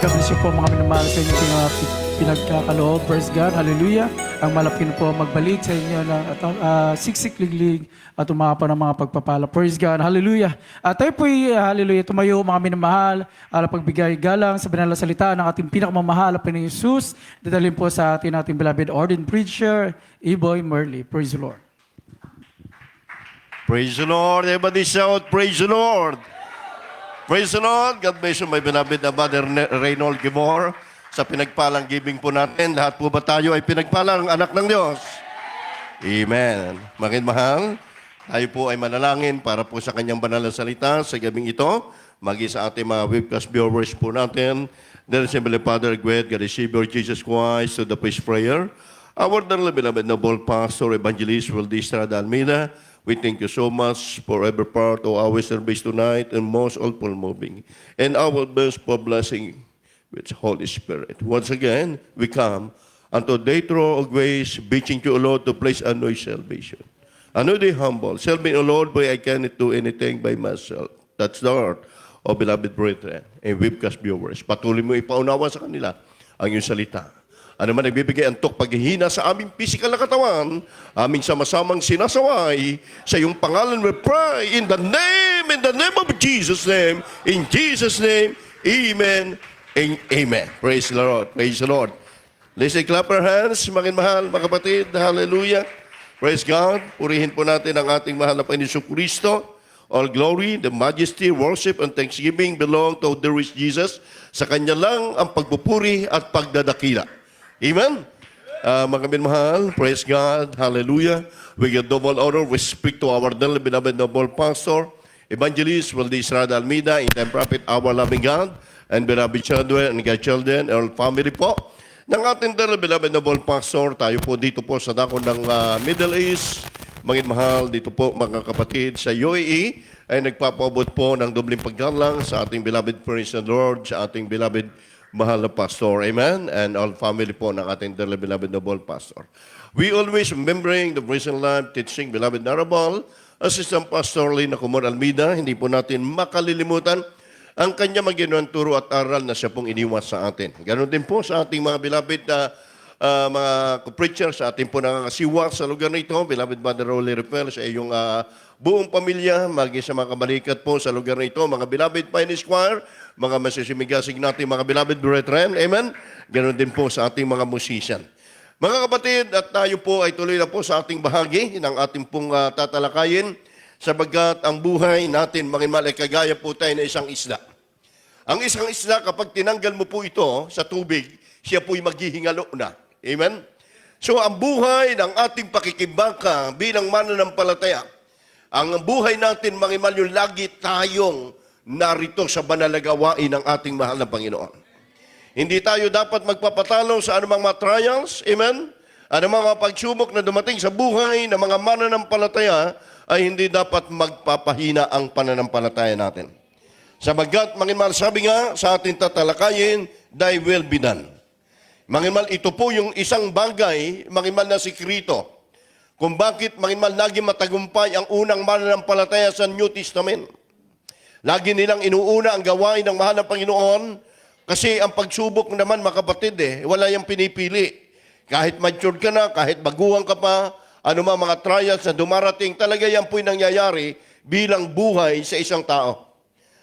God bless you po mga minamahal sa inyo pinagkakaloob. Praise God. Hallelujah. Ang malapin po magbalik sa inyo ng siksik-liglig at umapa ng mga pagpapala. Praise God. Hallelujah. At tayo po'y, hallelujah, tumayo mga minamahal, pagbigay galang sa banal na salita ng ating pinakamamahal na Panginoong Hesus. Dadalhin po sa ating beloved ordained preacher, Iboy Merly. Praise the Lord. Praise the Lord. Everybody shout, praise the Lord. Praise the Lord. God bless you, my beloved Brother Reynold Gimor. Sa pinagpalang giving po natin, lahat po ba tayo ay pinagpalang anak ng Diyos? Amen. Mga mahal, tayo po ay manalangin para po sa kanyang banal na salita sa gabing ito. Magi sa ating mga webcast viewers po natin. Dear Heavenly Father, great God, the Savior Jesus Christ, to the praise prayer. Our dearly beloved noble pastor, evangelist, Wildy Estrada Almeida, we thank you so much for every part of our service tonight and most awful moving. And our best for blessing with Holy Spirit. Once again, we come unto the throne of grace, beseeching you, O Lord, to place on our salvation. Ano di humble. Self me, O Lord, for I cannot do anything by myself. That's the heart of beloved brethren and webcast viewers. Patuloy mo ipaunawa sa kanila ang iyong salita. Ano man nagbibigay antok paghihina sa aming physical na katawan, aming sama-samang sinasaway, sa iyong pangalan we pray, in the name of Jesus' name, in Jesus' name, amen. Amen. Praise the Lord. Praise the Lord. Let's clap our hands, mga mahal, mga kapatid. Hallelujah. Praise God. Purihin po natin ang ating mahal na Panginoon Kristo. All glory, the majesty, worship, and thanksgiving belong to the rich Jesus. Sa Kanya lang ang pagpupuri at pagdadakila. Amen. Mga minamahal, praise God. Hallelujah. We give double honor. We speak to our dearly beloved noble pastor, evangelist, Wildy Estrada Almeida, in the prophet, our loving God, and beloved children and godchildren, and family po. Ng ating beloved noble pastor, tayo po dito po sa dako ng Middle East. Mga mahal, dito po mga kapatid sa UAE, ay nagpapaabot po ng dobling paggalang sa ating beloved praise the Lord, sa ating beloved mahal na pastor. Amen? And all family po ng ating beloved noble pastor. We always remembering the present life teaching beloved Narabal, Assistant Pastor Lina Comor Almeida, hindi po natin makalilimutan ang kanya maginuang turo at aral na siya pong iniwas sa atin. Ganon din po sa ating mga beloved na mga preachers, sa ating po nakakasiwa sa lugar na ito, beloved Brother Rolly Repel, sa iyong buong pamilya, magi sa mga kabalikat po sa lugar na ito, mga beloved Pioneer Choir, mga masisimigasig natin, mga beloved brethren, amen? Ganon din po sa ating mga musician. Mga kapatid, at tayo po ay tuloy na po sa ating bahagi ng ating pong tatalakayin, sabagat ang buhay natin, mga mahal, ay kagaya po tayo na isang isla. Ang isang isla, kapag tinanggal mo po ito sa tubig, siya po'y maghihingalo na. Amen? So, ang buhay ng ating pakikibaka bilang mananampalataya, ang buhay natin, mga mahal, yung lagi tayong narito sa banal na gawain ng ating mahal na Panginoon. Hindi tayo dapat magpapatalo sa anumang mga trials. Amen? Anumang mga pagsubok na dumating sa buhay ng mga mananampalataya, ay hindi dapat magpapahina ang pananampalataya natin. Sabagat, manginmal, sabi nga sa ating tatalakayin, thy will be done. Manginmal, ito po yung isang bagay, manginmal na sikrito, kung bakit, manginmal, lagi matagumpay ang unang mananampalataya sa New Testament. Lagi nilang inuuna ang gawain ng mahal ng Panginoon, kasi ang pagsubok naman, mga kapatid, wala yung pinipili. Kahit mature ka na, kahit baguhan ka pa, mga trials na dumarating, talaga yan po'y nangyayari bilang buhay sa isang tao.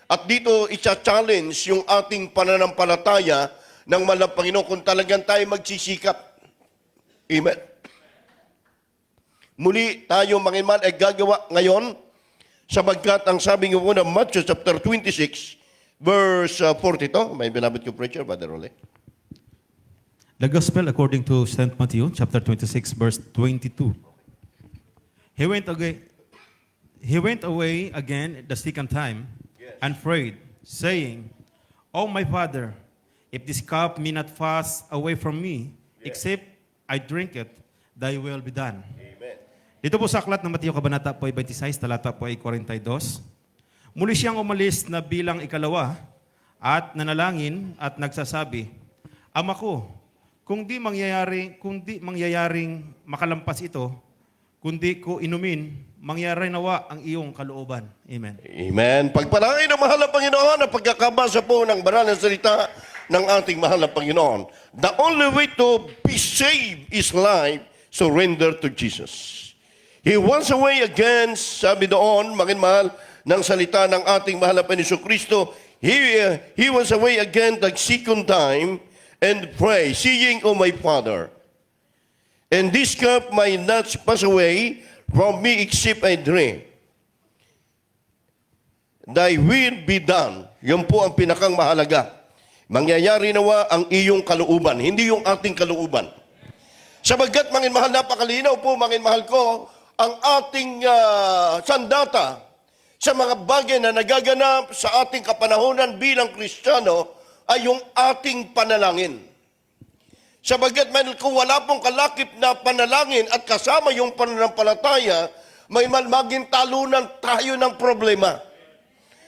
At dito, isa-challenge yung ating pananampalataya ng mahal ng Panginoon kung talagang tayo magsisikap. Amen. Muli tayo, mga iman, ay gagawa ngayon, sabagkat ang sabi ng una, Matthew chapter 26, verse 42. May beloved ko preacher, Brother Ole. The Gospel according to St. Matthew, chapter 26, verse 22. He went away again the second time and prayed, saying, O my Father, if this cup may not pass away from me, except I drink it, thy will be done. Amen. Dito po sa aklat ng Mateo Kabanata po ay 26, talata po ay 42. Muli siyang umalis na bilang ikalawa at nanalangin at nagsasabi, Ama ko, kung di mangyayaring makalampas ito, kundi ko inumin, mangyari nawa ang iyong kalooban. Amen. Amen. Pagpalain ng mahal na Panginoon ang pagkakabasa po ng banal na salita ng ating mahal na Panginoon. The only way to be saved is life, surrender to Jesus. He wants away against, sabi doon, mahal ng salita ng ating mahal na Panginoon Kristo, He wants away again the second time and pray, seeing, O my Father, and this cup might not pass away from me except I drink. Thy will be done. Yan po ang pinakang mahalaga. Mangyayari nawa ang iyong kalooban, hindi yung ating kalooban. Sabagkat, mahal, napakalinaw po, mahal ko, ang ating sandata sa mga bagay na nagaganap sa ating kapanahonan bilang Kristiyano ay yung ating panalangin. Sabagkat kung wala pong kalakip na panalangin at kasama yung pananampalataya, may maging talunan tayo ng problema.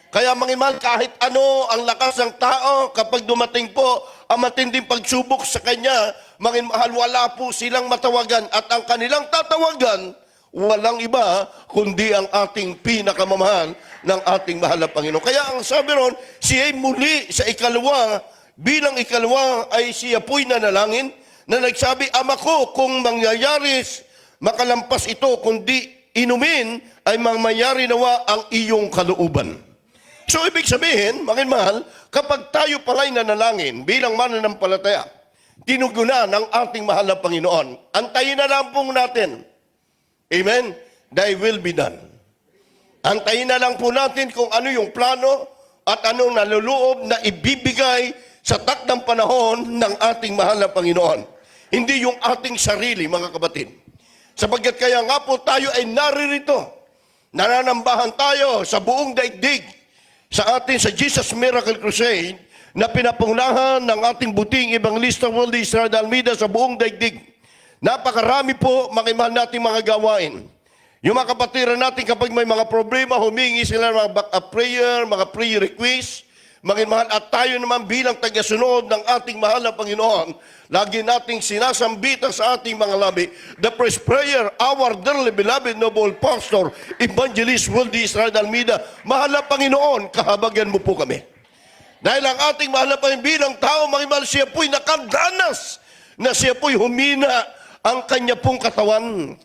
Kaya mahal, kahit ano ang lakas ng tao, kapag dumating po ang matinding pagsubok sa kanya, mahal, wala po silang matawagan at ang kanilang tatawagan, walang iba kundi ang ating pinakamamahal ng ating mahal na Panginoon. Kaya ang sabi ron, siya muli sa ikalawa, bilang ikalawa ay siya po'y nanalangin na nagsabi, Ama ko, kung mangyayari makalampas ito, kundi inumin, ay mangyayari nawa ang iyong kalooban. So ibig sabihin, mahal, kapag tayo pala'y nanalangin bilang mananampalataya, tinugunan ng ating mahal na Panginoon, antayin na lang pong natin. Amen? Thy will be done. Antayin na lang po natin kung ano yung plano at anong naluloob na ibibigay sa takdang panahon ng ating mahal na Panginoon. Hindi yung ating sarili, mga kapatid. Sapagkat kaya nga po tayo ay naririto. Nananambahan tayo sa buong daigdig sa atin sa Jesus Miracle Crusade na pinapunglahan ng ating buting Evangelista Waldy Estrada Almeida sa buong daigdig. Napakarami po mahal nating mga gawain. Yung mga kapatiran natin kapag may mga problema, humingi sila ng mga back-up prayer, mga prayer request, mahal, at tayo naman bilang tagasunod ng ating mahal na Panginoon, lagi nating sinasambita sa ating mga labi, the first prayer, our dearly beloved noble pastor, Evangelist Waldy Estrada Almeida, mahal na Panginoon, kahabagan mo po kami. Dahil ang ating mahal na Panginoon bilang tao, mahal, siya po'y nakadanas, na siya po'y humina ang kanya pong katawan.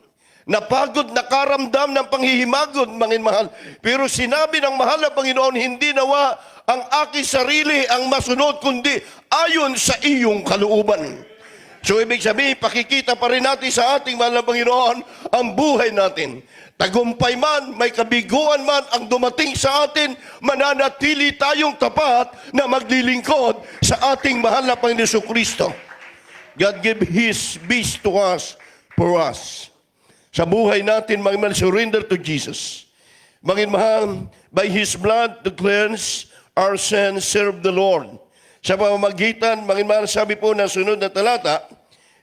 Napagod, nakaramdam ng panghihimagod, mahal. Pero sinabi ng mahal na Panginoon, hindi nawa ang aking sarili ang masunod, kundi ayon sa iyong kalooban. So ibig sabihin, pakikita pa rin natin sa ating mahal na Panginoon ang buhay natin. Tagumpay man, may kabiguan man ang dumating sa atin, mananatili tayong tapat na maglilingkod sa ating mahal na Panginoon Kristo. God give His best to us, for us. Sa buhay natin, mahal, surrender to Jesus. Mahal, by His blood to cleanse our sins, serve the Lord. Sa pamamagitan, mahal, sabi po ng sunod na talata,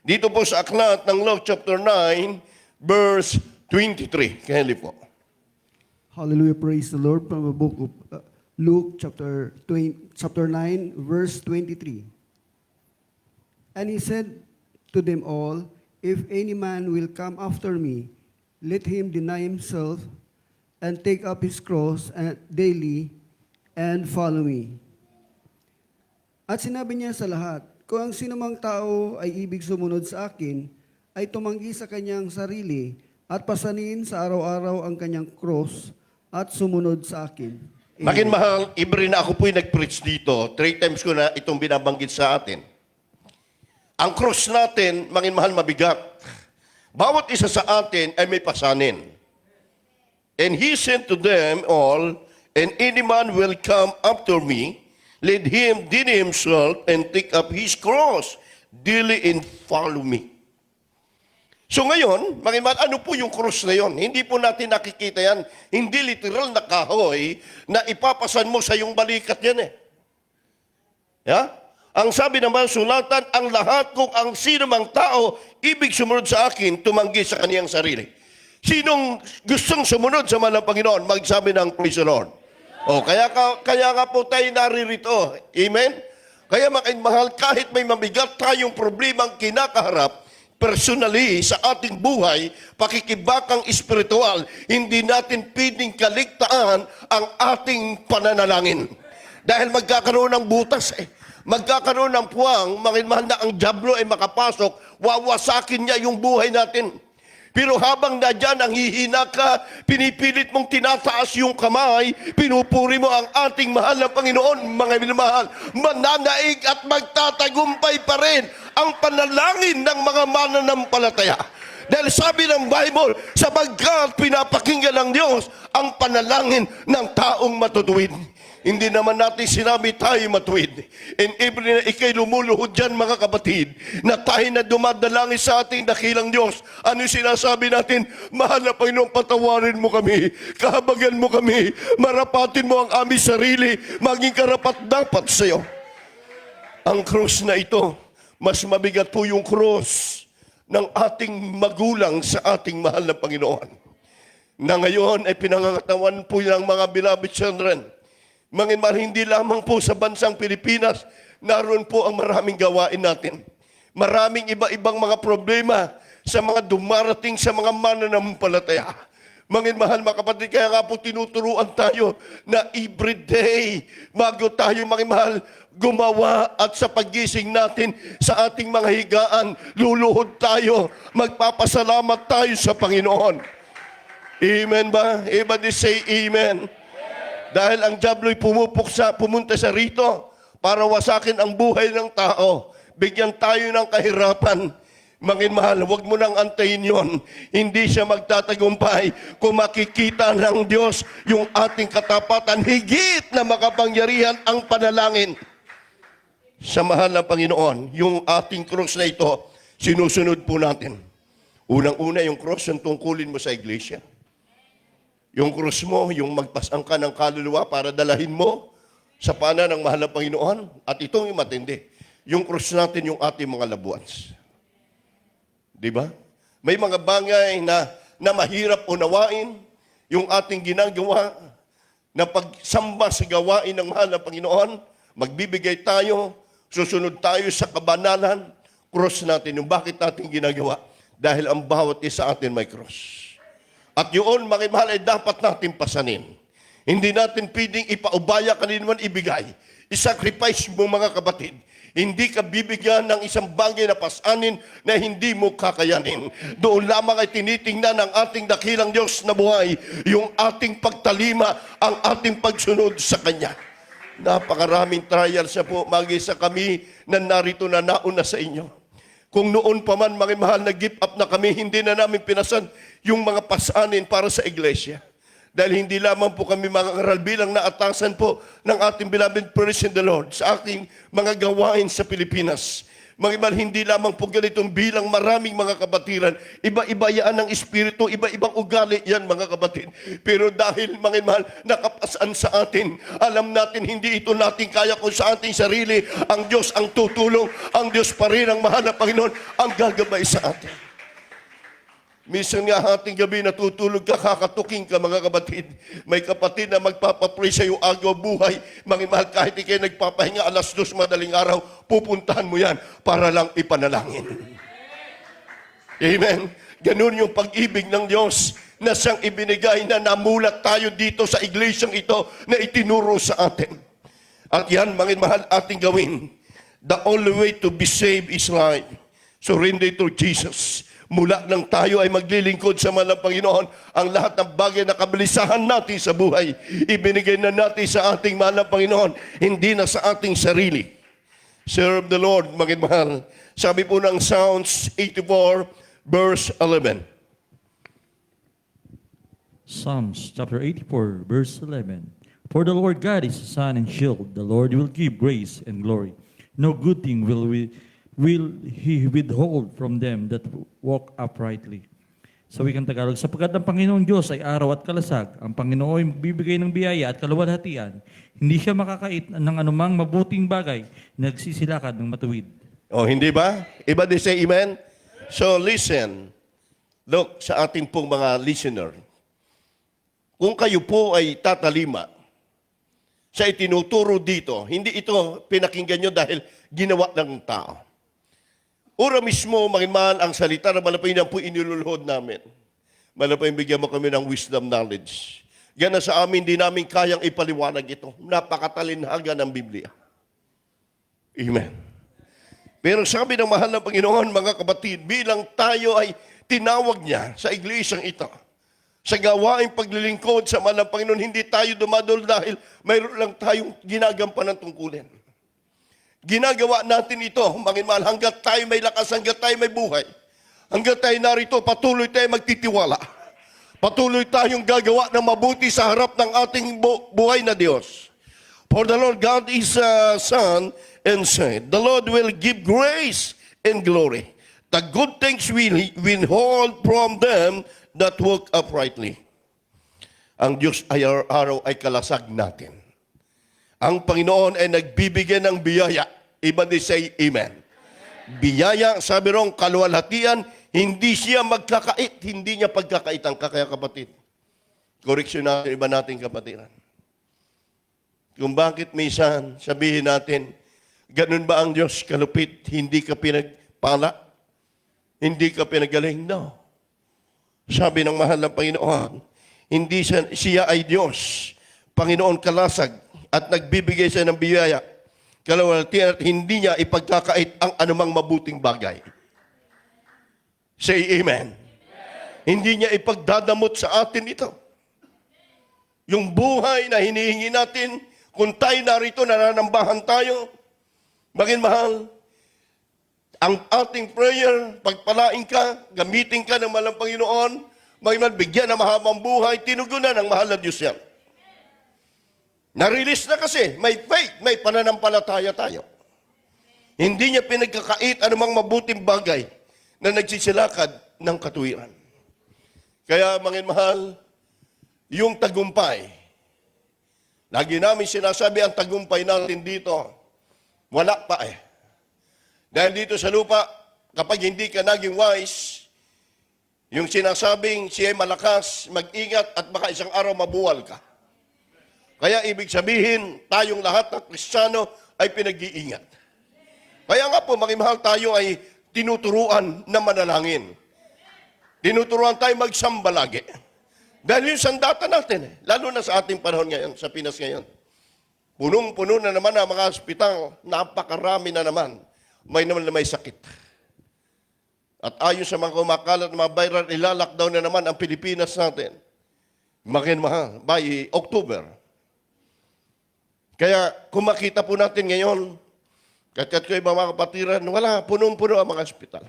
dito po sa aklat ng Luke chapter 9, verse 23. Kahili po. Hallelujah, praise the Lord. From the book of Luke chapter 9, verse 23. And he said to them all, If any man will come after me, let him deny himself and take up his cross daily and follow me. At sinabi niya sa lahat, kung ang sinumang tao ay ibig sumunod sa akin, ay tumanggi sa kanyang sarili at pasanin sa araw-araw ang kanyang cross at sumunod sa akin. Mahal, ibre na ako po'y nag-preach dito. 3 times ko na itong binabanggit sa atin. Ang cross natin, mahal, mabigat. Bawat isa sa atin ay may pasanin. And He said to them all, And any man will come after me, let him deny himself and take up his cross daily and follow me. So ngayon, mahal, ano po yung cross na yon? Hindi po natin nakikita yan. Hindi literal na kahoy na ipapasan mo sa yung balikat yan eh. Yeah? Ang sabi naman, sulatan, ang lahat kung ang sino mang tao ibig sumunod sa akin, tumanggi sa kaniyang sarili. Sinong gustong sumunod sa mahal na Panginoon, magsabi ng praise the Lord. O, kaya nga po tayo naririto. Amen? Kaya mahal, kahit may mabigat tayong problemang kinakaharap, personally, sa ating buhay, pakikibakang espiritual, hindi natin pwedeng kaligtaan ang ating pananalangin. Dahil magkakaroon ng butas eh. magkakaroon ng puwang, mga mahal na ang dyablo ay makapasok, wawasakin niya yung buhay natin. Pero habang nadyan ang hihina ka, pinipilit mong tinataas yung kamay, pinupuri mo ang ating mahal na Panginoon, mga minamahal, mananaig at magtatagumpay pa rin ang panalangin ng mga mananampalataya. Dahil sabi ng Bible, sapagkat pinapakinggan ng Diyos ang panalangin ng taong matutuwid. Hindi naman natin sinabi tayo matuwid. In every na ikay lumuluhod dyan, mga kapatid, na tayo na dumadalangin sa ating dakilang Diyos. Ano sinasabi natin? Mahal na Panginoon, patawarin mo kami. Kahabagan mo kami. Marapatin mo ang aming sarili. Maging karapat-dapat sa iyo. Ang krus na ito, mas mabigat po yung krus ng ating magulang sa ating mahal na Panginoon. Na ngayon ay pinangangatawan po ng mga beloved children. Manginmar, hindi lamang po sa bansang Pilipinas, naroon po ang maraming gawain natin. Maraming iba-ibang mga problema sa mga dumarating sa mga mananampalataya. Manginmahal mga kapatid, kaya nga po tinuturuan tayo na everyday, bago tayo manginmahal, gumawa at sa paggising natin sa ating mga higaan, luluhod tayo, magpapasalamat tayo sa Panginoon. Amen ba? Everybody say amen. Dahil ang diablo'y pumunta sa rito para wasakin ang buhay ng tao. Bigyan tayo ng kahirapan. Manginmahal, huwag mo nang antayin yon. Hindi siya magtatagumpay kung makikita ng Diyos yung ating katapatan. Higit na makapangyarihan ang panalangin. Sa mahal na Panginoon, yung ating krus na ito, sinusunod po natin. Unang-una, yung krus yung tungkulin mo sa iglesia. Yung krus mo, yung magpasang ka ng kaluluwa para dalahin mo sa pana ng mahal na Panginoon. At itong yung matindi. Yung krus natin, yung ating mga labuans. Di ba? May mga bagay na mahirap unawain, yung ating ginagawa na pagsamba sa gawain ng mahal na Panginoon, magbibigay tayo, susunod tayo sa kabanalan, krus natin. Yung bakit natin ginagawa? Dahil ang bawat isa atin may krus. At yun, mga mahal, ay dapat natin pasanin. Hindi natin pwedeng ipaubaya kanino man ibigay. I-sacrifice mo, mga kapatid. Hindi ka bibigyan ng isang bagay na pasanin na hindi mo kakayanin. Doon lamang ay tinitingnan ng ating dakilang Diyos na buhay, yung ating pagtalima, ang ating pagsunod sa Kanya. Napakaraming trials na po, mag-isa kami na narito na nauna sa inyo. Kung noon pa man, mga mahal, nag-give up na kami, hindi na namin pinasan yung mga pasanin para sa iglesia. Dahil hindi lamang po kami mga karal bilang naatasan po ng ating beloved praise in the Lord sa ating mga gawain sa Pilipinas. Mga mahal, hindi lamang po ganitong bilang maraming mga kabatiran. Iba-iba yan ng espiritu, iba-ibang ugali yan, mga kapatid. Pero dahil, mga mahal, nakapasaan sa atin, alam natin hindi ito natin kaya kung sa ating sarili. Ang Diyos ang tutulong, ang Diyos pa rin ang mahal na Panginoon ang gagabay sa atin. Minsan nga hating gabi natutulog ka, kakatuking ka, mga kapatid. May kapatid na magpapapray sa iyo agaw buhay. Mga mahal, kahit ikay nagpapahinga 2:00 madaling araw, pupuntahan mo yan para lang ipanalangin. Amen? Ganun yung pag-ibig ng Diyos na siyang ibinigay na namulat tayo dito sa iglesyang ito na itinuro sa atin. At yan, mga mahal, ating gawin. The only way to be saved is life. Surrender to Jesus. Mula nang tayo ay maglilingkod sa mahal na Panginoon, ang lahat ng bagay na kabilisahan natin sa buhay, ibinigay na natin sa ating mahal na Panginoon, hindi na sa ating sarili. Serve the Lord, mga mahal. Sabi po ng Psalms 84, verse 11. Psalms chapter 84, verse 11. For the Lord God is a sun and shield. The Lord will give grace and glory. No good thing will He withhold from them that walk uprightly. Sa wikang Tagalog, sapagkat ang Panginoong Diyos ay araw at kalasag, ang Panginoon ay magbibigay ng biyaya at kaluwalhatian, hindi siya makakait ng anumang mabuting bagay na nagsisilakad ng matuwid. O, hindi ba? Iba din say amen? So, listen. Look, sa ating pong mga listener. Kung kayo po ay tatalima sa itinuturo dito, hindi ito pinakinggan nyo dahil ginawa ng tao. Ura mismo, magimahal, ang salita na malapay na po iniluluhod namin. Malapay bigyan mo kami ng wisdom knowledge. Yan na sa amin, di namin kayang ipaliwanag ito. Napakatalinhaga ng Biblia. Amen. Pero sabi ng mahal na Panginoon, mga kapatid, bilang tayo ay tinawag niya sa iglesyang ito, sa gawaing paglilingkod sa mahal na Panginoon, hindi tayo dumadol dahil mayroon lang tayong ginagampanan tungkulin. Ginagawa natin ito, mga mahal, hanggat tayo may lakas, hanggat tayo may buhay. Hanggat tayo narito, patuloy tayo magtitiwala. Patuloy tayong gagawa ng mabuti sa harap ng ating buhay na Diyos. For the Lord God is a Son and said, the Lord will give grace and glory. The good things will withhold from them that walk uprightly. Ang Diyos ay araw ay kalasag natin. Ang Panginoon ay nagbibigay ng biyaya. Everybody say amen. Biyaya, sabi rong kaluwalhatian, hindi siya magkakait, hindi niya pagkakaitan. Kaya kapatid, koreksyon natin iba nating kapatiran. Kung bakit minsan sabihin natin, ganun ba ang Diyos kalupit, hindi ka pinagpala? Hindi ka pinagaling? No. Sabi ng mahal na Panginoon, hindi siya ay Diyos, Panginoon kalasag, at nagbibigay siya ng biyaya, kalawalhatian, at hindi niya ipagkakait ang anumang mabuting bagay. Say amen. Hindi niya ipagdadamot sa atin ito. Yung buhay na hinihingi natin, kung tayo narito, nananambahan tayo, maging mahal, ang ating prayer, pagpalain ka, gamitin ka ng malang Panginoon, maging mahal, bigyan ng mahabang buhay, tinugunan ng mahal na Diyos yan. Na-release na kasi, may faith, may pananampalataya tayo. Hindi niya pinagkakait anumang mabuting bagay na nagsisilakad ng katuwiran. Kaya, mga mahal, yung tagumpay, lagi namin sinasabi ang tagumpay natin dito, wala pa eh. Dahil dito sa lupa, kapag hindi ka naging wise, yung sinasabing siya ay malakas, mag-ingat at baka isang araw mabuwal ka. Kaya ibig sabihin, tayong lahat ng Kristiyano ay pinag-iingat. Kaya nga po, mga mahal, tayo ay tinuturuan na manalangin. Tinuturuan tayo magsamba lagi. Dahil yung sandata natin, lalo na sa ating panahon ngayon, sa Pinas ngayon. Punong-puno na naman ang mga ospital, napakarami na naman. May naman na may sakit. At ayon sa mga kumakalat na mga viral, ilalockdown na naman ang Pilipinas natin. Mahal, by October. Kaya kung makita po natin ngayon, kakat ko ibang mga kapatiran, wala, punong-puno ang mga ospital.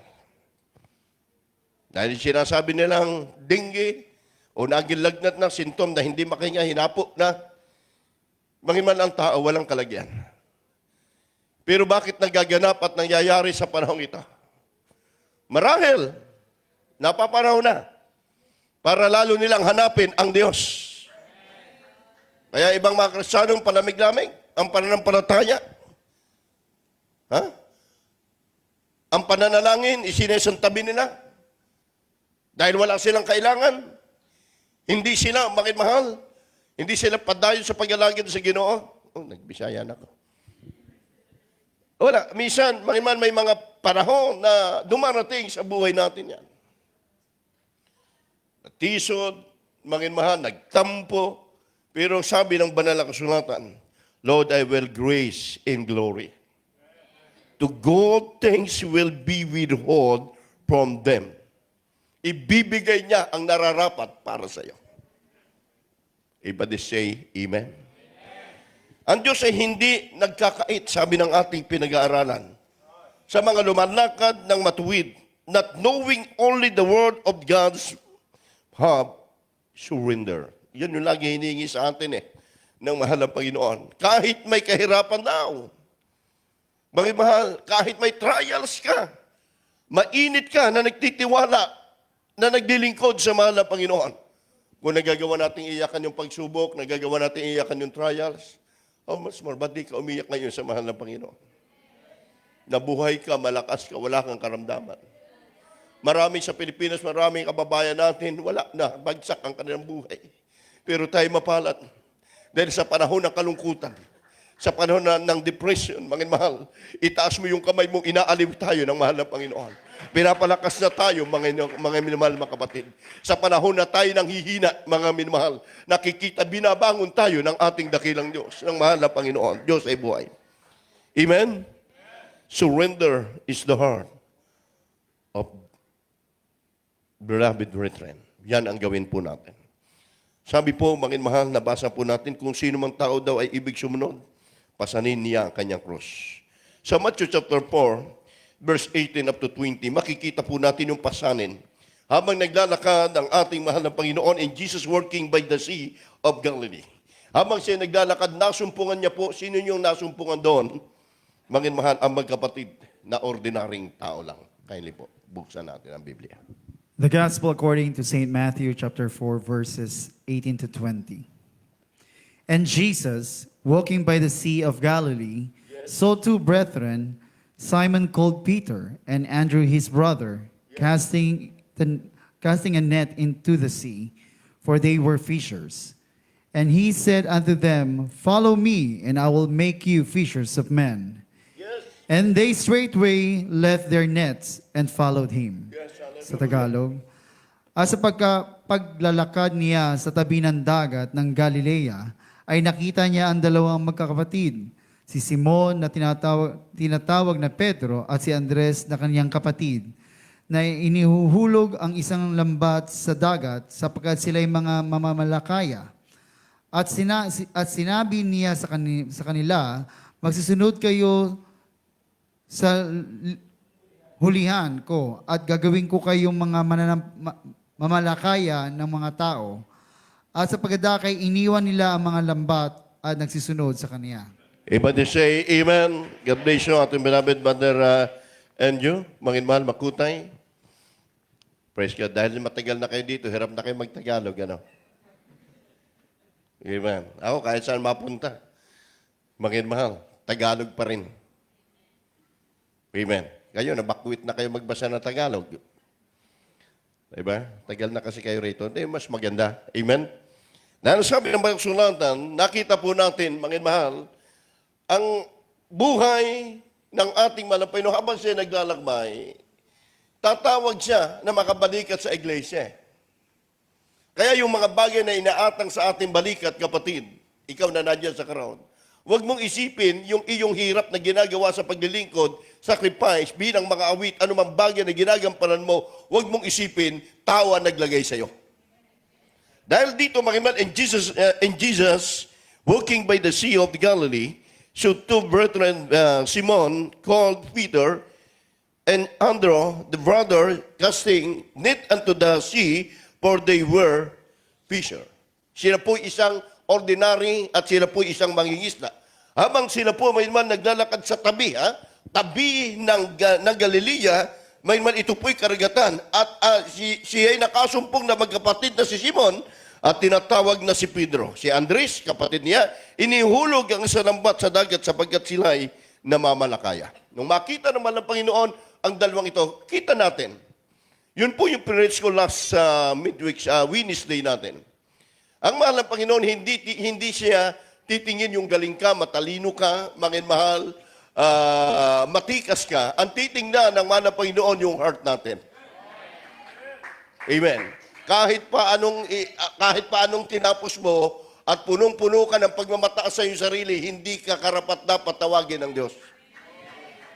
Dahil sinasabi nilang dengue o nagilagnat na sintom na hindi makahinga, hinapo na, mangiman ang tao, walang kalagyan. Pero bakit nagaganap at nangyayari sa panahong ito? Marahil, napapanahon na para lalo nilang hanapin ang Diyos. Kaya ibang mga Kristiyanong palamig-lamig, ang pananampalataya. Ha? Ang pananalangin, isinesantabi nila. Dahil wala silang kailangan. Hindi sila, bakit mahal? Hindi sila padayon sa paglalagid sa Ginoo. Oh, nagbisaya na ako. Wala, minsan, may mga panahon na dumarating sa buhay natin yan. Natisod, maging mahal, nagtampo, pero sabi ng banal na kasulatan, Lord, I will grace in glory. To good things will be withheld from them. Ibibigay niya ang nararapat para sa iyo. Everybody say, Amen. Ang Diyos ay hindi nagkakait, sabi ng ating pinag-aaralan, sa mga lumalakad ng matuwid, not knowing only the word of God's surrender. Yan yung lagi hinihingi sa atin ng mahal na Panginoon. Kahit may kahirapan daw, mga mahal, kahit may trials ka, mainit ka na nagtitiwala, na naglilingkod sa mahal na Panginoon. Kung nagagawa natin iyakan yung pagsubok, nagagawa natin iyakan yung trials, mas more, ba't di ka umiyak ngayon sa mahal na Panginoon? Nabuhay ka, malakas ka, wala kang karamdaman. Marami sa Pilipinas, maraming kababayan natin, wala na, bagsak ang kanilang buhay. Pero tayo mapalat. Dahil sa panahon ng kalungkutan, sa panahon ng depression, mga mahal, itaas mo yung kamay mo, inaaliw tayo ng mahal na Panginoon. Pinapalakas na tayo, mga minamahal mga kapatid. Sa panahon na tayo nang hihina, mga minamahal, nakikita, binabangon tayo ng ating dakilang Diyos, ng mahal na Panginoon. Diyos ay buhay. Amen? surrender is the heart of beloved brethren. Yan ang gawin po natin. Sabi po, mga mahal, nabasa po natin, kung sino mang tao daw ay ibig sumunod, pasanin niya ang kanyang cross. Sa Matthew chapter 4, verse 18 up to 20, makikita po natin yung pasanin. Habang naglalakad ang ating mahal na Panginoon and Jesus working by the Sea of Galilee. Habang siya naglalakad, nasumpungan niya po. Sino yung nasumpungan doon? Mga mahal, ang magkapatid na ordinaryong tao lang. Kindly po, buksan natin ang Biblia. The Gospel according to St. Matthew chapter 4 verses 18 to 20. And Jesus, walking by the Sea of Galilee, saw two brethren, Simon called Peter and Andrew his brother, casting a net into the sea, for they were fishers. And he said unto them, Follow me, and I will make you fishers of men. And they straightway left their nets and followed him. Sa Tagalog. Sa paglalakad niya sa tabi ng dagat ng Galilea, ay nakita niya ang dalawang magkakapatid, si Simon na tinatawag na Pedro at si Andres na kanyang kapatid, na inihuhulog ang isang lambat sa dagat sapagkat sila'y mga mamamalakaya. At sinabi niya sa kanila, magsusunod kayo sa hulihan ko at gagawin ko kayong mga mamalakaya ng mga tao. At sa pagdakay, iniwan nila ang mga lambat at nagsisunod sa kaniya. Everybody say amen. God bless you, ating beloved Brother Andrew. Mga mahal, makutay. Praise God. Dahil matagal na kayo dito, hirap na kayo magtagalog. Ano? Amen. Ako, kahit saan mapunta. Mga mahal, Tagalog pa rin. Amen. Kayo, nabakwit na kayo magbasa ng Tagalog. Diba? Tagal na kasi kayo rito. Hindi, mas maganda. Amen? Na sabi ng mga sulatan, nakita po natin, mga mahal, ang buhay ng ating malapayno habang siya naglalakbay, tatawag siya na makabalikat sa iglesia. Kaya yung mga bagay na inaatang sa ating balikat, kapatid, ikaw na nandiyan sa crowd, huwag mong isipin yung iyong hirap na ginagawa sa paglilingkod, sacrifice, bilang mga awit, anumang bagay na ginagampanan mo, huwag mong isipin, tao ang naglagay sa'yo. Dahil dito, makiman, in Jesus, walking by the Sea of Galilee, so two brethren, Simon, called Peter, and Andrew, the brother, casting net unto the sea, for they were fisher. Sila po isang ordinary at sila po isang mangingisda. Habang sila po may man naglalakad sa tabi, tabi ng Galilea, may man ito po'y karagatan. At siya ay nakasumpong na magkapatid na si Simon at tinatawag na si Pedro. Si Andres, kapatid niya, inihulog ang isa lambat sa dagat sapagkat sila ay namamalakaya. Nung makita naman ng Panginoon ang dalawang ito, kita natin. Yun po yung preach ko last midweek, Wednesday natin. Ang mahal ng Panginoon, hindi siya titingin yung galing ka, matalino ka, mahal, matikas ka. Ang titingnan ng mahal ng Panginoon yung heart natin. Amen. Kahit pa anong tinapos mo at punong-puno ka ng pagmamataas sa iyong sarili, hindi ka karapat-dapat tawagin ng Diyos.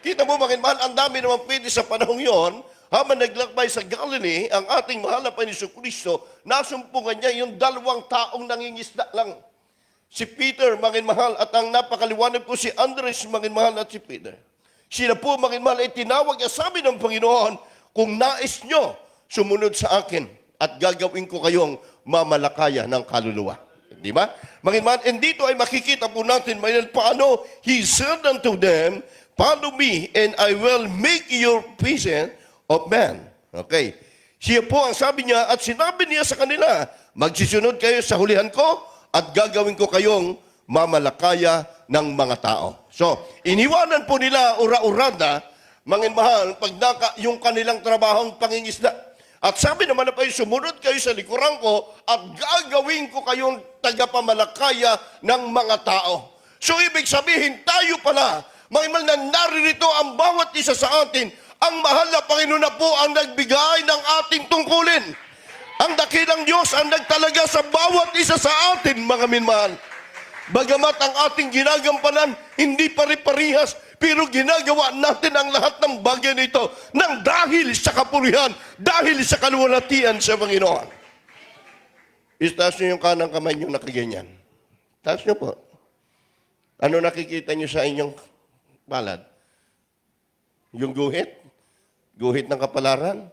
Kita mo, mahal, ang dami naman pwede sa panahong yon. Habang naglakbay sa Galilee, ang ating mahal na Panginoon Kristo, nasumpungan niya yung dalawang taong nangingisda lang. Si Peter, mahal, at ang napakaliwanag po si Andres, mahal, at si Peter. Sila po, mahal, ay tinawag at sabi ng Panginoon, kung nais nyo, sumunod sa akin at gagawin ko kayong mamalakaya ng kaluluwa. Di ba? Mahal, and dito ay makikita po natin, paano He said unto them, follow me and I will make your peace of man. Okay. Siya po ang sabi niya at sinabi niya sa kanila, magsisunod kayo sa hulihan ko at gagawin ko kayong mamalakaya ng mga tao. So, iniwanan po nila ura-urada, mga mahal, yung kanilang trabahong pangingisda. At sabi naman na kayo, sumunod kayo sa likuran ko at gagawin ko kayong tagapamalakaya ng mga tao. So, ibig sabihin, tayo pala, mga mahal, na naririto ang bawat isa sa atin. Ang mahal na Panginoon na po ang nagbigay ng ating tungkulin. Ang dakilang Diyos ang nagtalaga sa bawat isa sa atin, mga minmahal. Bagamat ang ating ginagampanan, hindi pare-parihas, pero ginagawa natin ang lahat ng bagay nito nang dahil sa kapurihan, dahil sa kaluwalhatian sa Panginoon. Itaas niyo yung kanang kamay niyo nakaganyan. Taas niyo po. Ano nakikita niyo sa inyong palad? Yung guhit? Guhit ng kapalaran?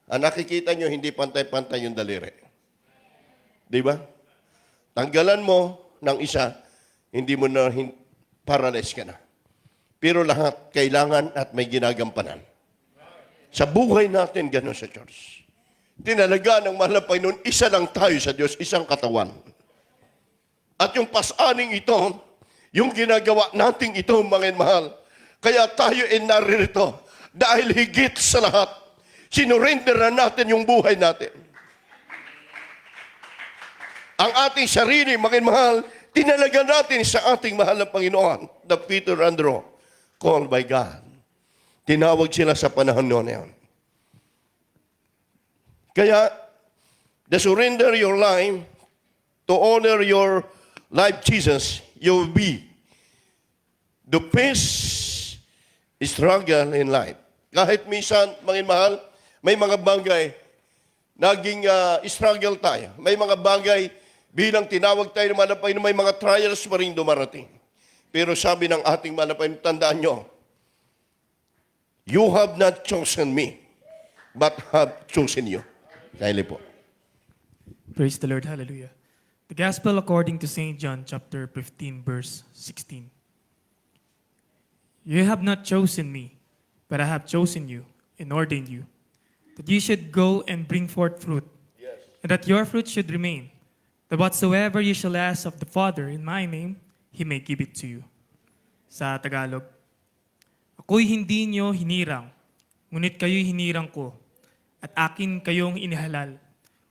Ang nakikita niyo, hindi pantay-pantay yung daliri. Di ba? Tanggalan mo ng isa, hindi mo na paralyze ka na. Pero lahat kailangan at may ginagampanan. Sa buhay natin, gano'n sa church. Tinalaga ng mahal na Panginoon, isa lang tayo sa Diyos, isang katawan. At yung pasaning ito, yung ginagawa nating ito, mga mahal, kaya tayo ay naririto. Dahil higit sa lahat, sinurrender na natin yung buhay natin. Ang ating sarili, mga mahal, tinalaga natin sa ating mahal na Panginoon, the Peter and Andrew, called by God. Tinawag sila sa panahon noon. Kaya, the surrender your life to honor your life, Jesus, you will be the best struggle in life. Kahit minsan, mga mahal, may mga bagay, naging struggle tayo. May mga bagay, bilang tinawag tayo ng malapay na may mga trials pa rin dumarating. Pero sabi ng ating malapay, tandaan nyo, you have not chosen me, but have chosen you. Dahil po. Praise the Lord. Hallelujah. The Gospel according to St. John chapter 15, verse 16. You have not chosen me, but I have chosen you and ordained you, that you should go and bring forth fruit, and that your fruit should remain, that whatsoever you shall ask of the Father in my name, He may give it to you. Sa Tagalog, ako'y hindi nyo hinirang, ngunit kayo'y hinirang ko, at akin kayong inihalal,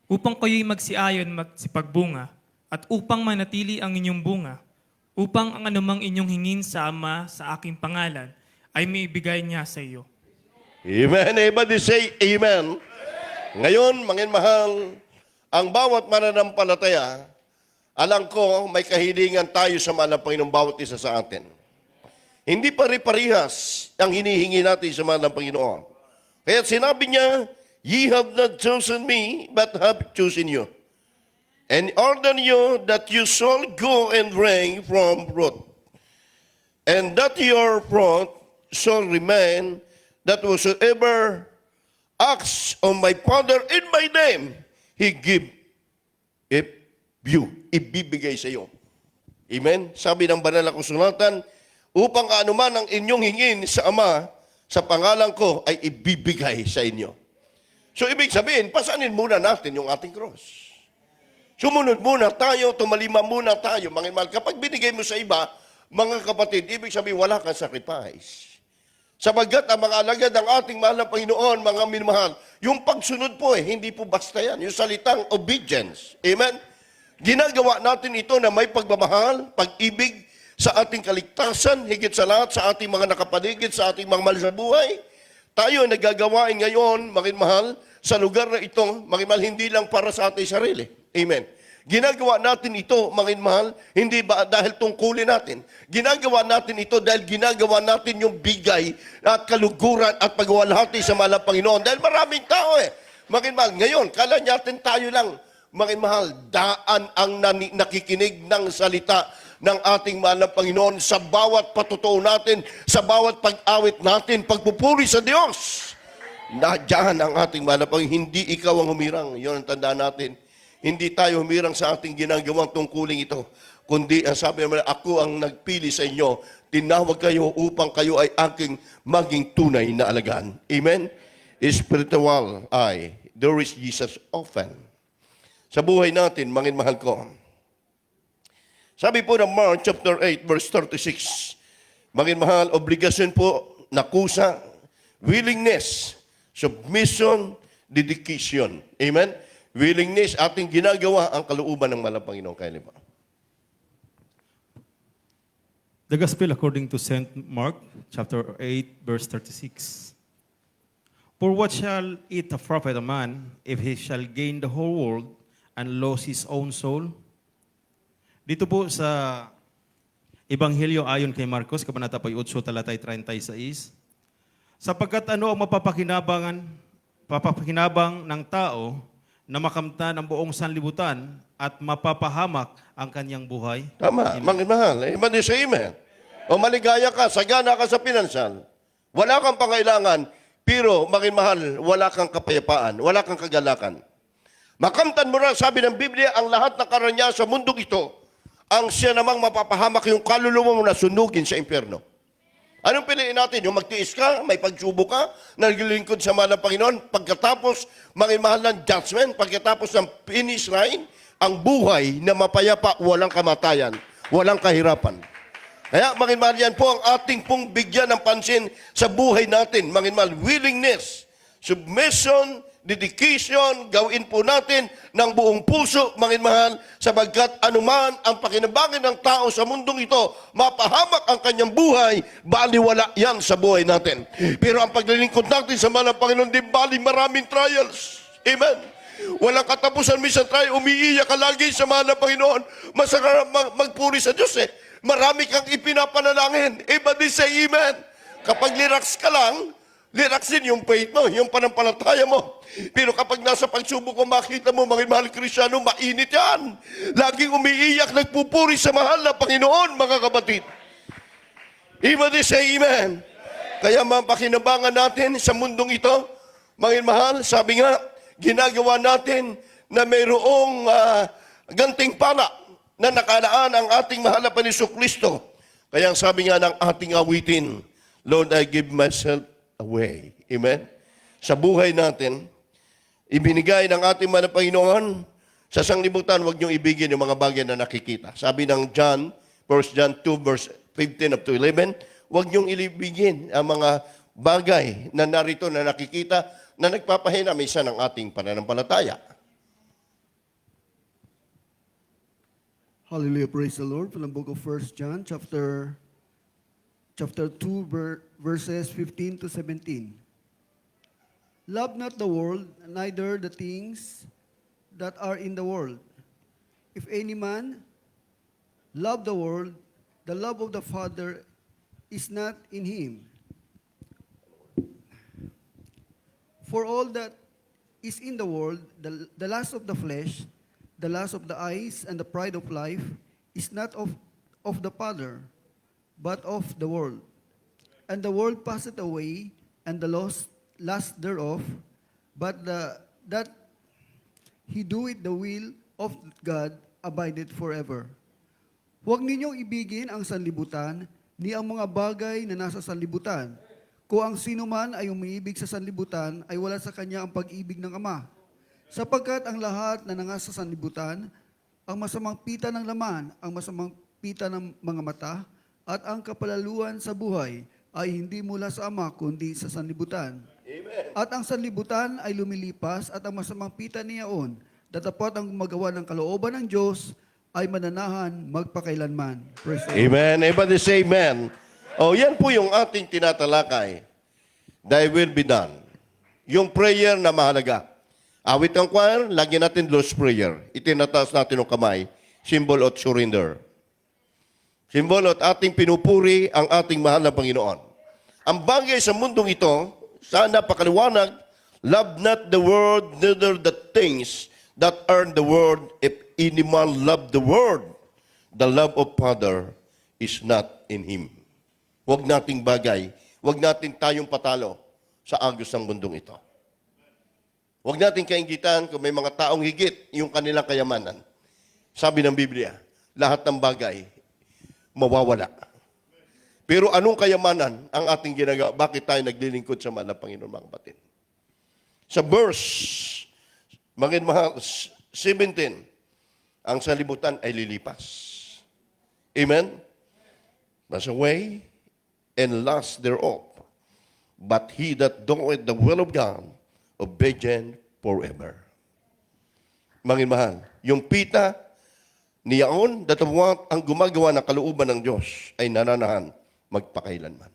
upang kayo'y magsiayon magsipagbunga, at upang manatili ang inyong bunga, upang ang anumang inyong hingin sa Ama sa aking pangalan, ay may ibigay niya sa iyo. Amen. Everybody say amen. Ngayon, mga mahal, ang bawat mananampalataya, alam ko may kahilingan tayo sa mahal na Panginoon bawat isa sa atin. Hindi pare-parihas ang hinihingi natin sa mahal na Panginoon. Kaya sinabi niya, ye have not chosen me, but have chosen you. And order you that you shall go and bring from fruit. And that your fruit shall remain, that whosoever acts on my Father in my name, He give it you. Ibibigay sa iyo. Amen? Sabi ng banal na kasulatan, upang anuman ang inyong hingin sa Ama, sa pangalan ko, ay ibibigay sa inyo. So, ibig sabihin, pasanin muna natin yung ating cross. Sumunod muna tayo, tumalima muna tayo, mga mahal. Kapag binigay mo sa iba, mga kapatid, ibig sabihin, wala kang sacrifice. Sabagat ang mga alagad ng ating mahal na Panginoon, mga minamahal, yung pagsunod po hindi po basta yan. Yung salitang obedience. Amen? Ginagawa natin ito na may pagmamahal, pag-ibig sa ating kaligtasan, higit sa lahat sa ating mga nakapaligid, sa ating mga mahal sa buhay. Tayo nagagawain ngayon, mga mahal, sa lugar na ito, mga mahal, hindi lang para sa ating sarili. Amen. Ginagawa natin ito, mga mahal, hindi ba dahil tungkulin natin. Ginagawa natin ito dahil ginagawa natin yung bigay at kaluguran at pagwalhati sa mahal na Panginoon. Dahil maraming tao mga mahal, ngayon, kala natin tayo lang, mga mahal, daan ang nakikinig ng salita ng ating mahal na Panginoon sa bawat patutuo natin, sa bawat pag-awit natin, pagpupuri sa Diyos. Nadyan ang ating mahal na Panginoon, hindi ikaw ang humirang. Yun ang tandaan natin. Hindi tayo humirang sa ating ginagawang tungkuling ito, kundi ang sabi naman, ako ang nagpili sa inyo, tinawag kayo upang kayo ay aking maging tunay na alagaan. Amen? Spiritual eye, there is Jesus often. Sa buhay natin, mga mahal ko, sabi po ng Mark chapter 8, verse 36, mga mahal, obligasyon po, nakusa, willingness, submission, dedication. Amen? Willingness, ating ginagawa ang kalooban ng malang Panginoon. Kaya ba? The Gospel according to St. Mark, chapter 8, verse 36. For what shall it profit a man if he shall gain the whole world and lose his own soul? Dito po sa Ebanghelyo ayon kay Marcos, Kabanata 8, talatay 36, sapagkat ano ang papakinabang ng tao na makamtan ang buong sanlibutan at mapapahamak ang kanyang buhay? Tama, mangin mahal. Iba din sa amen. O maligaya ka, sagana ka sa pinansyal. Wala kang pangailangan, pero mangin mahal, wala kang kapayapaan, wala kang kagalakan. Makamtan mo na, sabi ng Biblia, ang lahat na karanya sa mundong ito, ang siya namang mapapahamak yung kaluluwa mo na sunugin sa impyerno. Anong piliin natin? Yung magtiis ka, may pagsubok ka, naglilingkod sa mahal ng Panginoon, pagkatapos mangin mahal ng judgment, pagkatapos ng finish line, ang buhay na mapayapa, walang kamatayan, walang kahirapan. Kaya, mangin mahal, yan po ang ating pong bigyan ng pansin sa buhay natin. Mangin mahal, willingness, submission, dedication, gawin po natin ng buong puso, mangin mahal, sabagkat anuman ang pakinabangin ng tao sa mundong ito, mapahamak ang kanyang buhay, baliwala yan sa buhay natin. Pero ang paglilingkod natin sa mahal ng Panginoon, di bali maraming trials. Amen. Walang katapusan, minsan tayo umiiyak ka lagi sa mahal ng Panginoon. Masarap magpuri sa Diyos eh. Marami kang ipinapanalangin. Iba din sa amen. Kapag lirax ka lang, liraxin yung faith mo, yung panampalataya mo. Pero kapag nasa pagsubok mo, makita mo, mga mahal Kristyano, mainit yan. Laging umiiyak, nagpupuri sa mahal na Panginoon, mga kapatid. Iba din sa amen. Kaya mapakinabangan natin sa mundong ito, mga mahal, sabi nga, ginagawa natin na mayroong gantimpala na nakalaan ang ating mahal na Jesucristo. Kaya ang sabi nga ng ating awitin, Lord, I give myself away. Amen? Sa buhay natin, ibinigay ng ating mahal na Panginoon, sa sanglibutan, huwag niyong ibigin yung mga bagay na nakikita. Sabi ng John, 1 John 2, verse 15 up to 11, huwag niyong ilibigin ang mga bagay na narito na nakikita na nagpapahina minsan ng ating pananampalataya. Hallelujah, praise the Lord. From the book of 1 John, chapter 2, verses 15 to 17. Love not the world, neither the things that are in the world. If any man love the world, the love of the Father is not in him. For all that is in the world, the lust of the flesh, the lust of the eyes, and the pride of life, is not of the Father, but of the world. And the world passeth away, and the lust thereof, but that he doeth the will of God abideth forever. Huwag ninyong ibigin ang sanlibutan, ni ang mga bagay na nasa sanlibutan. Kung ang sino man ay umiibig sa sanlibutan, ay wala sa kanya ang pag-ibig ng Ama. Sapagkat ang lahat na nangasa sa sanlibutan, ang masamang pita ng laman, ang masamang pita ng mga mata, at ang kapalaluan sa buhay ay hindi mula sa Ama, kundi sa sanlibutan. Amen. At ang sanlibutan ay lumilipas, at ang masamang pita niyaon, datapot ang magawa ng kalooban ng Diyos, ay mananahan magpakailanman. Praise the Lord. Amen. Everybody say amen. Oh, yan po yung ating tinatalakay. Thy will be done. Yung prayer na mahalaga. Awit ng choir, lagyan natin Lord's Prayer. Itinataas natin ang kamay. Symbol of surrender. Symbol at ating pinupuri ang ating mahal na Panginoon. Ang bagay sa mundong ito, sana pakaliwanag, love not the world, neither the things that are in the world. If any man love the world, the love of Father is not in him. Huwag nating bagay, huwag natin tayong patalo sa agos ng mundong ito. Huwag natin kainggitan kung may mga taong higit yung kanilang kayamanan. Sabi ng Biblia, lahat ng bagay mawawala. Pero anong kayamanan ang ating ginagawa? Bakit tayo naglilingkod sa mahal na Panginoon, mga kapatid? Sa verse, mga mahal, 17, ang salibutan ay lilipas. Amen? Pass away and lust thereof. But he that doeth the will of God, obedient forever. Mga mahal, yung pita niyaon, datapwat ang gumagawa ng kalooban ng Diyos ay nananahan magpakailanman.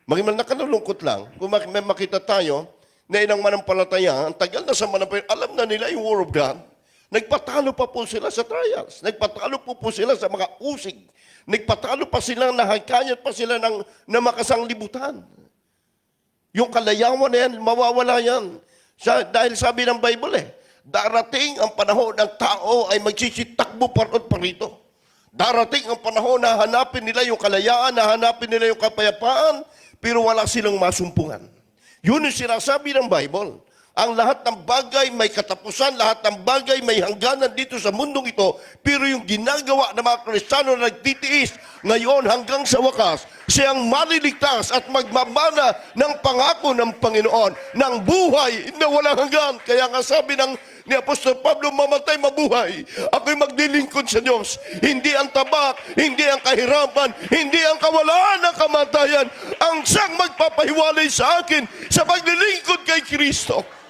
Mga mahal, nakalulungkot lang kung may makita tayo na ilang manampalataya, ang tagal na sa manampalataya, alam na nila yung Word of God, Nagpatalo pa po sila sa trials. Nagpatalo po sila sa mga usig. Nagpatalo pa sila, nahagkayat pa sila ng makasanglibutan. Yung kalayawan na yan, mawawala yan. Dahil sabi ng Bible darating ang panahon ng tao ay magsisitakbo pa rito. Darating ang panahon na hanapin nila yung kalayaan, na hanapin nila yung kapayapaan, pero wala silang masumpungan. Yun yung sinasabi ng Bible. Ang lahat ng bagay may katapusan, lahat ng bagay may hangganan dito sa mundong ito, pero yung ginagawa ng mga Kristiyano na nagtitiis ngayon hanggang sa wakas, siyang maliligtas at magmamana ng pangako ng Panginoon, ng buhay na walang hanggan. Kaya nga sabi ni Apostol Pablo, mamatay mabuhay, ako'y maglilingkod sa Diyos. Hindi ang tabak, hindi ang kahirapan, hindi ang kawalaan ng kamatayan, ang siyang magpapahiwalay sa akin sa paglilingkod kay Kristo.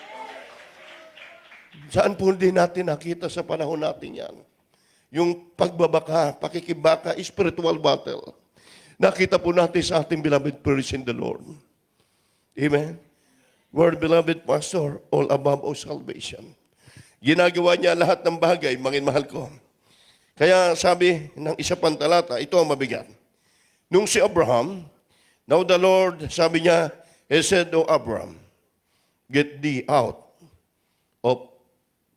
Saan po din natin nakita sa panahon natin yan? Yung pagbabaka, pakikibaka, spiritual battle. Nakita po natin sa ating beloved prayers in the Lord. Amen? Word, beloved pastor, all above all salvation. Ginagawa niya lahat ng bagay, mga mahal ko. Kaya sabi ng isa pang talata, ito ang mabigat. Nung si Abraham, now the Lord, sabi niya, He said, O Abraham, get thee out of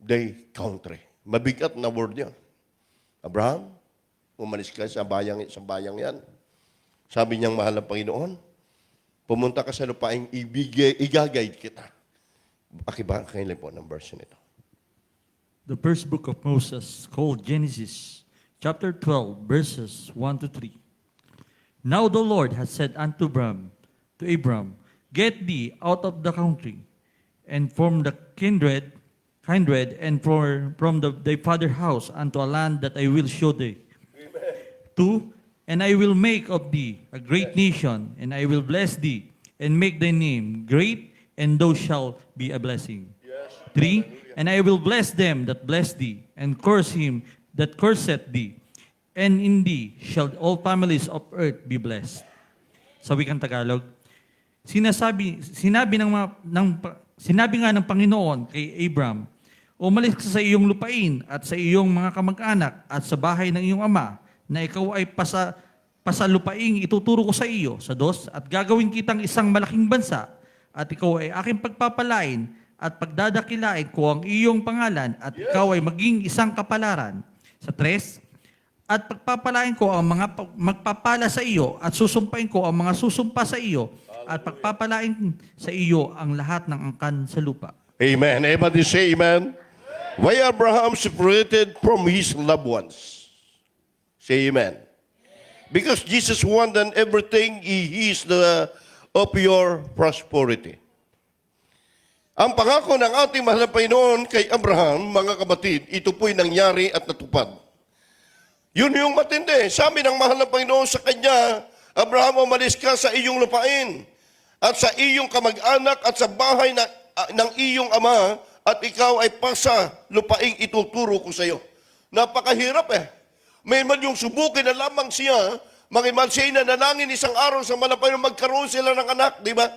thy country. Mabigat na word yan. Abraham, umalis ka sa bayang yan. Sabi niyang mahal ng Panginoon, pumunta ka sa lupaing igagayad kita. Akiba kayo po ng verse nito. The first book of Moses, called Genesis, chapter 12, verses 1 to 3. Now the Lord has said unto Abram, get thee out of the country, and from the kindred, and from thy father's house unto a land that I will show thee. 2, and I will make of thee a great nation, and I will bless thee, and make thy name great, and thou shalt be a blessing. 3, and I will bless them that bless thee, and curse him that curseth thee, and in thee shall all families of earth be blessed. Sa wikang Tagalog, sinabi nga ng Panginoon kay Abram, umalis ka sa iyong lupain at sa iyong mga kamag-anak at sa bahay ng iyong ama, na ikaw ay pasalupaing ituturo ko sa iyo sa dos, at gagawin kitang isang malaking bansa, at ikaw ay aking pagpapalain at pagdadakilain ko ang iyong pangalan, at ikaw ay maging isang kapalaran. Sa 3, at pagpapalain ko ang mga magpapala sa iyo, at susumpain ko ang mga susumpa sa iyo, at pagpapalain sa iyo ang lahat ng angkan sa lupa. Amen. Everybody say amen. Why Abraham separated from his loved ones? Say amen. Because Jesus wanted everything, He is of your prosperity. Ang pangako ng ating mahal na Panginoon kay Abraham, mga kapatid, ito po'y nangyari at natupad. Yun yung matindi. Sabi ng mahal na Panginoon sa kanya, Abraham, umalis ka sa iyong lupain at sa iyong kamag-anak at sa bahay ng iyong ama, at ikaw ay pasa lupaing ituturo ko sa iyo. Napakahirap May man yung subukin na lamang siya, mangiman siya nanalangin isang araw sa malapay na magkaroon sila ng anak, di ba?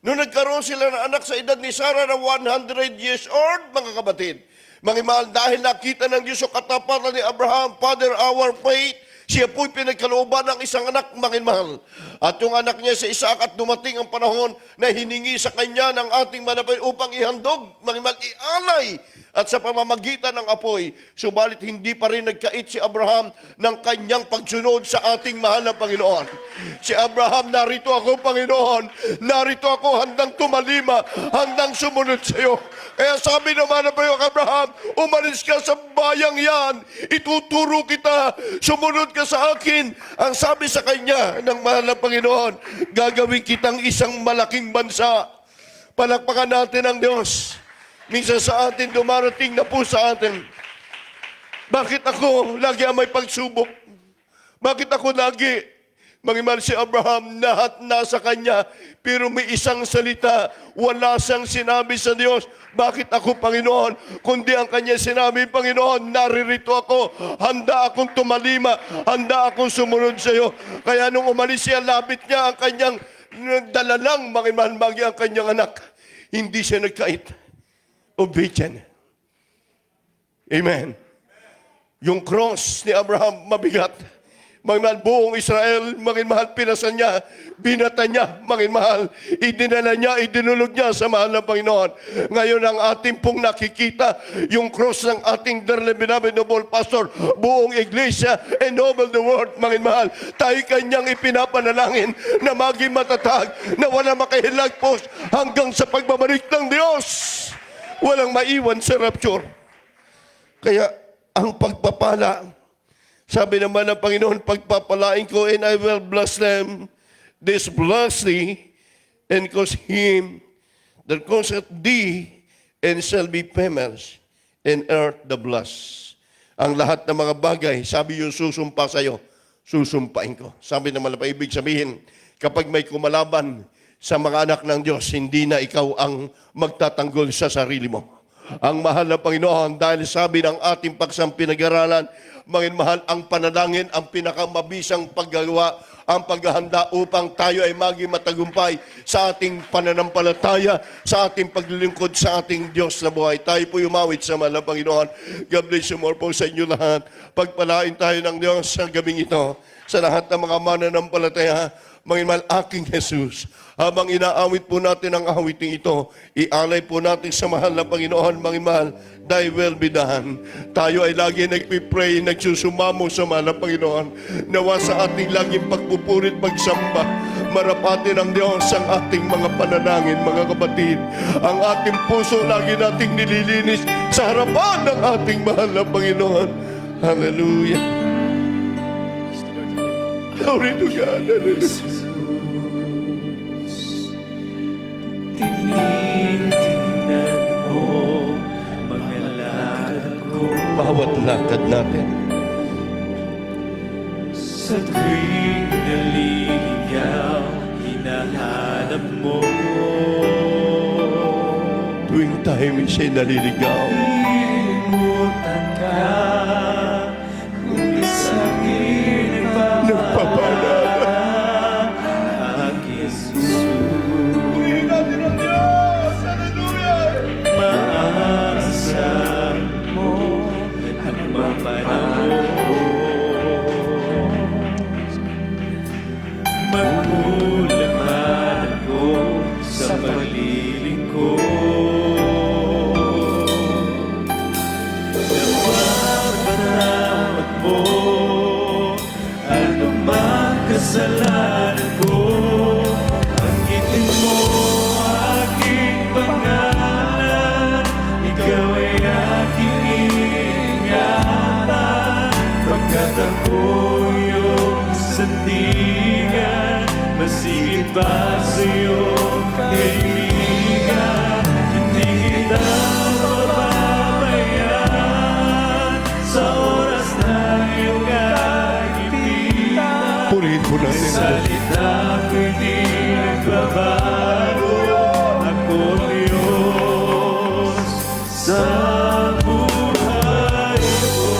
Noong nagkaroon sila ng anak sa edad ni Sarah na 100 years old, mga kapatid, mangiman dahil nakita ng Diyos yung katapatan ni Abraham, Father, our faith, siya po'y pinagkalooban ng isang anak, manginmahal. At yung anak niya si Isaac, at dumating ang panahon na hiningi sa kanya ng ating manapay upang ihandog, manginmahal, ialay, at sa pamamagitan ng apoy. Subalit hindi pa rin nagkait si Abraham ng kanyang pagsunod sa ating mahal na Panginoon. Si Abraham, narito ako, Panginoon. Narito ako, handang tumalima, handang sumunod sa iyo. Kaya sabi naman na Abraham, umalis ka sa bayang yan, ituturo kita, sumunod ka sa akin. Ang sabi sa kanya ng mahal na Panginoon, gagawin kitang isang malaking bansa. Palakpakan natin ang Diyos. Minsan sa atin, dumarating na po sa atin. Bakit ako lagi ang may pagsubok? Bakit ako lagi? Mangimal si Abraham, lahat nasa kanya, pero may isang salita, wala siyang sinabi sa Diyos. Bakit ako, Panginoon? Kundi ang kanya sinabi, Panginoon, naririto ako, handa akong tumalima, handa akong sumunod sa iyo. Kaya nung umalis siya, lapit niya ang kanyang dalalang, mangimal ang kanyang anak. Hindi siya nagkait. Obedient. Amen. Yung cross ni Abraham, mabigat. Mga mahal, buong Israel, mga mahal, pinasan niya, binata niya, mga mahal, idinala niya, idinulog niya sa mahal ng Panginoon. Ngayon ang ating pong nakikita, yung cross ng ating dearly beloved noble pastor, buong iglesia, and over the world, mga mahal, tayo kanyang ipinapanalangin na maging matatag, na wala makahilagpos hanggang sa pagbabalik ng Diyos. Walang maiwan sa rapture. Kaya, ang pagpapala, sabi naman ng Panginoon, pagpapalain ko and I will bless them, this bless thee, and cause him that causeth thee, and shall be famous, and earth the bless. Ang lahat ng mga bagay, sabi yung susumpa sa'yo, susumpain ko. Sabi naman na ibig sabihin, kapag may kumalaban sa mga anak ng Diyos, hindi na ikaw ang magtatanggol sa sarili mo. Ang mahal na Panginoon, dahil sabi ng ating paksang pinag-aralan, mga mahal, ang panalangin, ang pinakamabisang paggagawa, ang paghahanda upang tayo ay maging matagumpay sa ating pananampalataya, sa ating paglilingkod sa ating Diyos na buhay. Tayo po umawit sa mahal na Panginoon. God bless you more po sa inyo lahat. Pagpalain tayo ng Diyos sa gabing ito, sa lahat ng mga mananampalataya, mga mahal, aking Jesus. Habang inaawit po natin ang awiting ito, ialay po natin sa mahal na Panginoon, mga mahal, thy will be done. Tayo ay lagi nagpipray, nagsusumamo sa mahal na Panginoon. Nawa sa ating laging pagpupurit, pagsamba, marapatin ng Diyos ang ating mga panalangin, mga kapatid. Ang ating puso lagi nating nililinis sa harapan ng ating mahal na Panginoon. Hallelujah. Glory to God. Hallelujah. Tinitingnan mo mga lakad ko Bawat lakad natin. sa tuwing naliligaw, hinahanap mo. Tuwing tayo siya'y naliligaw, Ilimutan ka, kung isa'kin nagpapalala. aking susunod. Purihin natin ang Diyos! Hallelujah! Maaasahan mo ang mapanahon. Magmulaman ako sa paglilingkod. Napapatawad mo ano mang kasalanan ko. Banggitin mo aking pangalan, ikaw ay aking ingatan. Pagkat ako'y iyong sandigan, masigit pa sa iyong kaibigan. Hindi kita mapapabayaan sa oras na iyong kagipitan. Purihin po natin ang Diyos. Salita ko'y di nagbabago, ako Diyos sa buhay ko.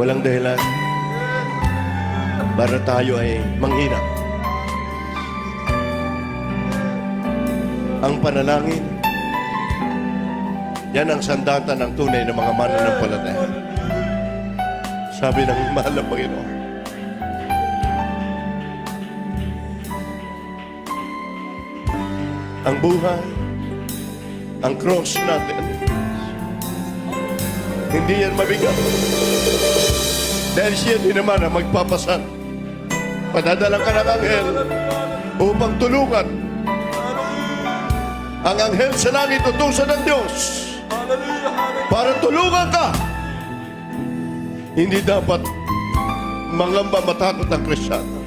Walang dahilan para tayo ay manghina. Ang panalangin, yan ang sandata ng tunay ng mga mananampalataya. Sabi ng mahal na Panginoon. Ang buhay, ang cross natin, hindi yan mabigat. Dahil siya din naman ang magpapasan. Padadalang ka ng anghel upang tulungan. Ang anghel sa langit utusan ng Diyos para tulungan ka. Hindi dapat mangamba matakot ang Kristiyano.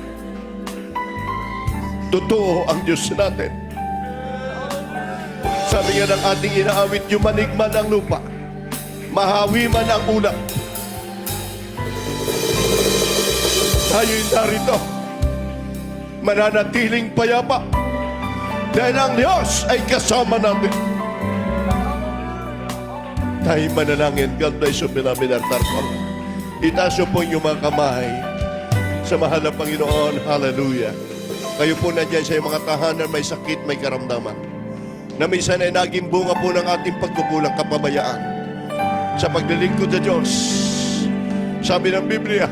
Totoo ang Diyos natin. Sabi nga ng ating inaawit, yumanig man ang lupa, mahawi man ang ulap. Tayo'y narito, mananatiling payapa, dahil ang Diyos ay kasama natin. Tayo manalangin. God bless you, beloved altar call. Itaas niyo po yung mga kamay sa mahal na Panginoon. Hallelujah. Kayo po nandiyan sa mga tahanan, may sakit, may karamdaman, na minsan ay naging bunga po ng ating pagkukulang, kapabayaan sa paglilingkod sa Diyos. Sabi ng Biblia,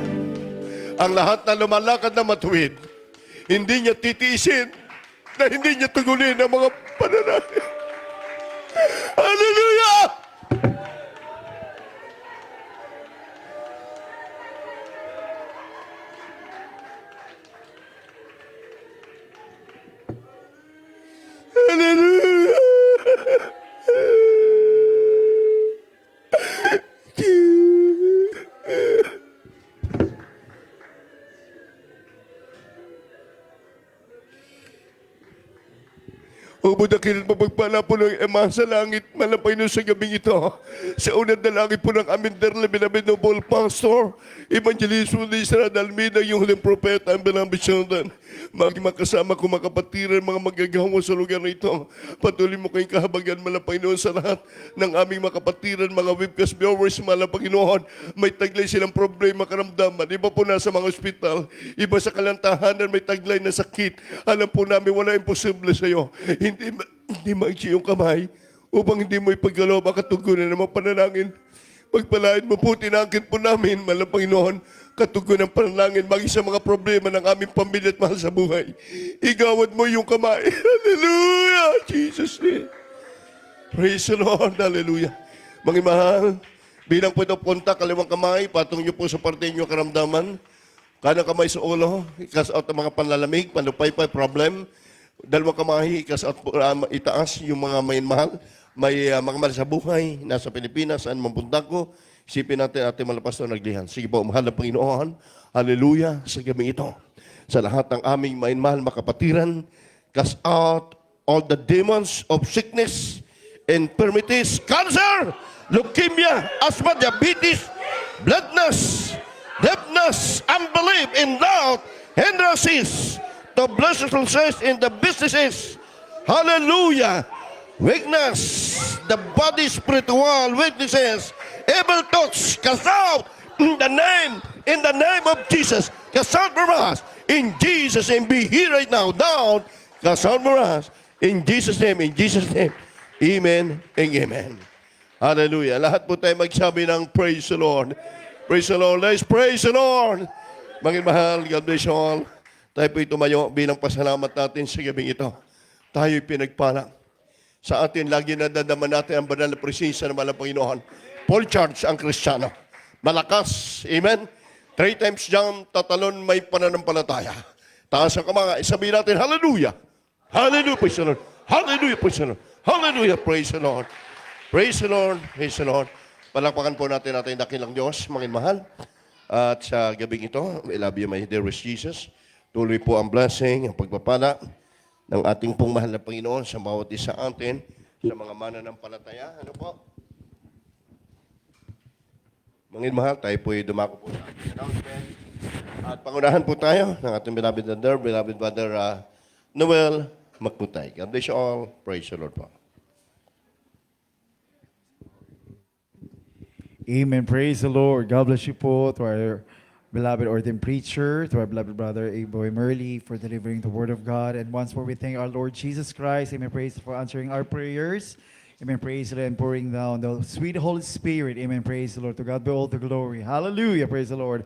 ang lahat na lumalakad na matuwid, hindi niya titiisin na hindi niya tugunin ang mga pananalangin. Hallelujah! Hallelujah! Ubudakin at mapagpala po ng Ama sa langit, malapay nun sa gabing ito. Sa unang dalangin po ng aming Beloved Noble Pastor, Evangelist Lisa Dalmida, yung huling propeta, ang Belambisyondan. Maging makasama ko makapatiran, mga magagawa sa lugar na ito. Patuloy mo kayong kahabagan, malapay noon sa lahat ng aming makapatiran, mga webcast viewers, malapay noon. May taglay silang problema, karamdaman. Iba po nasa mga ospital, iba sa kalantahanan, may taglay na sakit. Alam po namin, wala imposible sa iyo. Hindi maiksi yung kamay upang hindi mo ipaggalaw ang katugunan ng mga panalangin. Pagpalain mo po, tinangkin po namin, malapang noon, katugunan ng panalangin, maging sa mga problema ng aming pamilya at mahal sa buhay. Igawad mo yung kamay. Hallelujah! Jesus name. Praise the Lord. Hallelujah. Mga mahal, bilang po ito punta, kaliwang kamay, patong niyo po sa parte niyo karamdaman. Kanang kamay sa ulo, ikas out ang mga panlalamig, panupaypay, problem. Dalawang kamay, ikas out po, itaas yung mga may mahal. May mga mahal sa buhay, nasa Pilipinas, saan mapunta ko. Isipin natin ating malapas na naglihan. Sige po, mahal na Panginoon. Hallelujah sa gabi ito. Sa lahat ng aming mahal makapatiran, cast out all the demons of sickness, infirmities, cancer, leukemia, asthma, diabetes, bloodness, deafness, unbelief, in doubt, hindrances, the blessed success in the businesses. Hallelujah. Weakness, the body spiritual weaknesses, evil thoughts, cast out in the name of Jesus. Cast out from us in Jesus' name. Be here right now, down. Cast out from us in Jesus' name. Amen and amen. Hallelujah. Lahat po tayo magsabi ng praise the Lord. Praise the Lord. Let's praise the Lord. Mga mahal, God bless you all. Tayo po'y tumayo bilang pasalamat natin sa gabing ito. Tayo'y pinagpala. Sa atin, lagi nadadama natin ang banal na presensya ng malang Panginoon. Full charge ang Kristiyano. Malakas. Amen? 3 times jump, tatalon, may pananampalataya. Taas ang kamay. Sabihin natin, hallelujah. Hallelujah, praise the Lord. Hallelujah, praise the Lord. Hallelujah, praise the Lord. Praise the Lord, praise the Lord. Palakpakan po natin ating dakilang Diyos, mga mahal. At sa gabing ito, I love you, my dearest Jesus. Tuloy po ang blessing, ang pagpapala ng ating pong mahal na Panginoon sa bawat isa atin, sa mga mananampalataya. Ano po? Mga mahal, tayo po dumako po sa ating announcement. At pangunahan po tayo ng ating beloved brother Noel Magputay. God bless you all. Praise the Lord po. Amen. Praise the Lord. God bless you po to our beloved ordained preacher, to our beloved brother Boy Merly for delivering the word of God. And once more, we thank our Lord Jesus Christ. Amen. Praise for answering our prayers. Amen. Praise the Lord and pouring down the sweet Holy Spirit. Amen. Praise the Lord. To God be all the glory. Hallelujah. Praise the Lord.